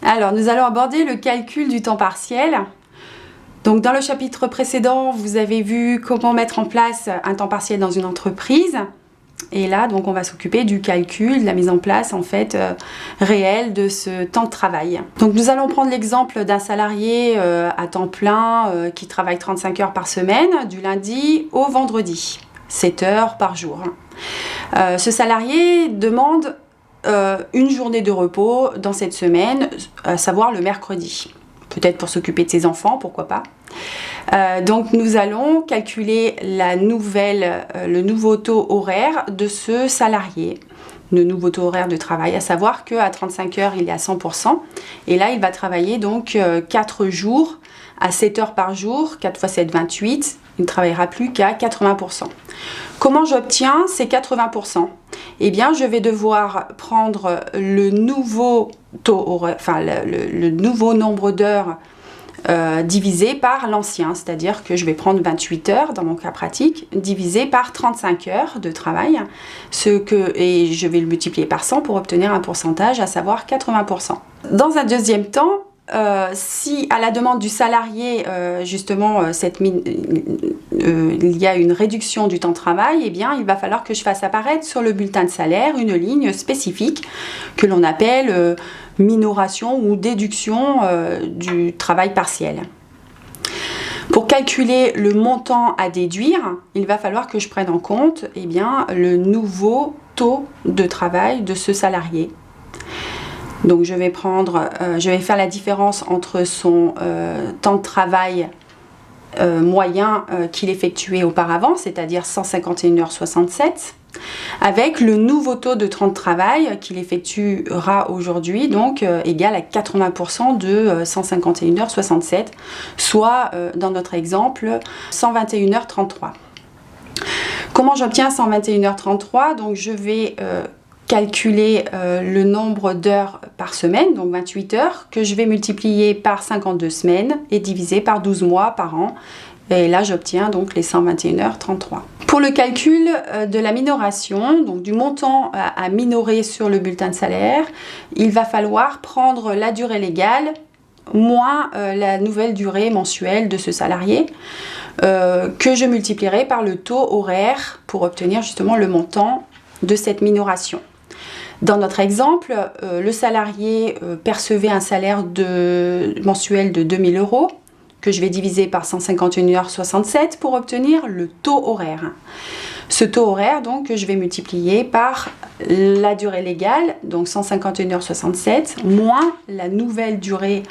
Alors, nous allons aborder le calcul du temps partiel. Donc, dans le chapitre précédent, vous avez vu comment mettre en place un temps partiel dans une entreprise. Et là, donc, on va s'occuper du calcul, de la mise en place, en fait, réelle de ce temps de travail. Donc, nous allons prendre l'exemple d'un salarié à temps plein qui travaille 35 heures par semaine, du lundi au vendredi, 7 heures par jour. Ce salarié demande une journée de repos dans cette semaine, à savoir le mercredi. Peut-être pour s'occuper de ses enfants, pourquoi pas. Donc nous allons calculer le nouveau taux horaire de ce salarié, le nouveau taux horaire de travail, à savoir qu'à 35 heures il est à 100%, et là il va travailler donc 4 jours à 7 heures par jour, 4 x 7, 28, il ne travaillera plus qu'à 80%. Comment j'obtiens ces 80%? Eh bien, je vais devoir prendre le nouveau taux horaire, le nouveau nombre d'heures divisé par l'ancien, c'est-à-dire que je vais prendre 28 heures dans mon cas pratique, divisé par 35 heures de travail, et je vais le multiplier par 100 pour obtenir un pourcentage, à savoir 80%. Dans un deuxième temps, si à la demande du salarié, justement, il y a une réduction du temps de travail, eh bien, il va falloir que je fasse apparaître sur le bulletin de salaire une ligne spécifique que l'on appelle minoration ou déduction du travail partiel. Pour calculer le montant à déduire, il va falloir que je prenne en compte le nouveau taux de travail de ce salarié. Donc je vais faire la différence entre son temps de travail moyen qu'il effectuait auparavant, c'est-à-dire 151,67 h, avec le nouveau taux de temps de travail qu'il effectuera aujourd'hui, donc égal à 80% de 151,67 h, soit dans notre exemple 121,33 h. Comment j'obtiens 121,33 h? Donc je vais calculer le nombre d'heures par semaine, donc 28 heures, que je vais multiplier par 52 semaines et diviser par 12 mois par an. Et là, j'obtiens donc les 121,33 h. Pour le calcul de la minoration, donc du montant à minorer sur le bulletin de salaire, il va falloir prendre la durée légale moins la nouvelle durée mensuelle de ce salarié, que je multiplierai par le taux horaire pour obtenir justement le montant de cette minoration. Dans notre exemple, le salarié percevait un salaire mensuel de 2 000 € que je vais diviser par 151,67 h pour obtenir le taux horaire. Ce taux horaire, donc, que je vais multiplier par la durée légale, donc 151,67 h, moins la nouvelle durée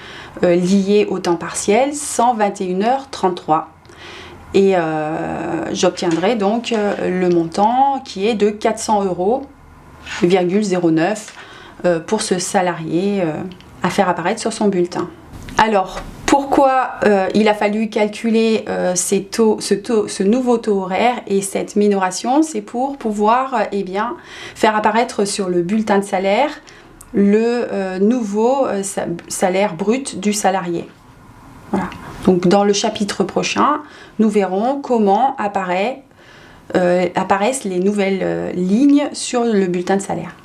liée au temps partiel, 121,33 h. Et j'obtiendrai donc le montant qui est de 400,09 € pour ce salarié à faire apparaître sur son bulletin. Alors, pourquoi il a fallu calculer ce nouveau taux horaire et cette minoration? C'est pour pouvoir faire apparaître sur le bulletin de salaire le nouveau salaire brut du salarié. Voilà. Donc dans le chapitre prochain, nous verrons comment apparaissent les nouvelles lignes sur le bulletin de salaire.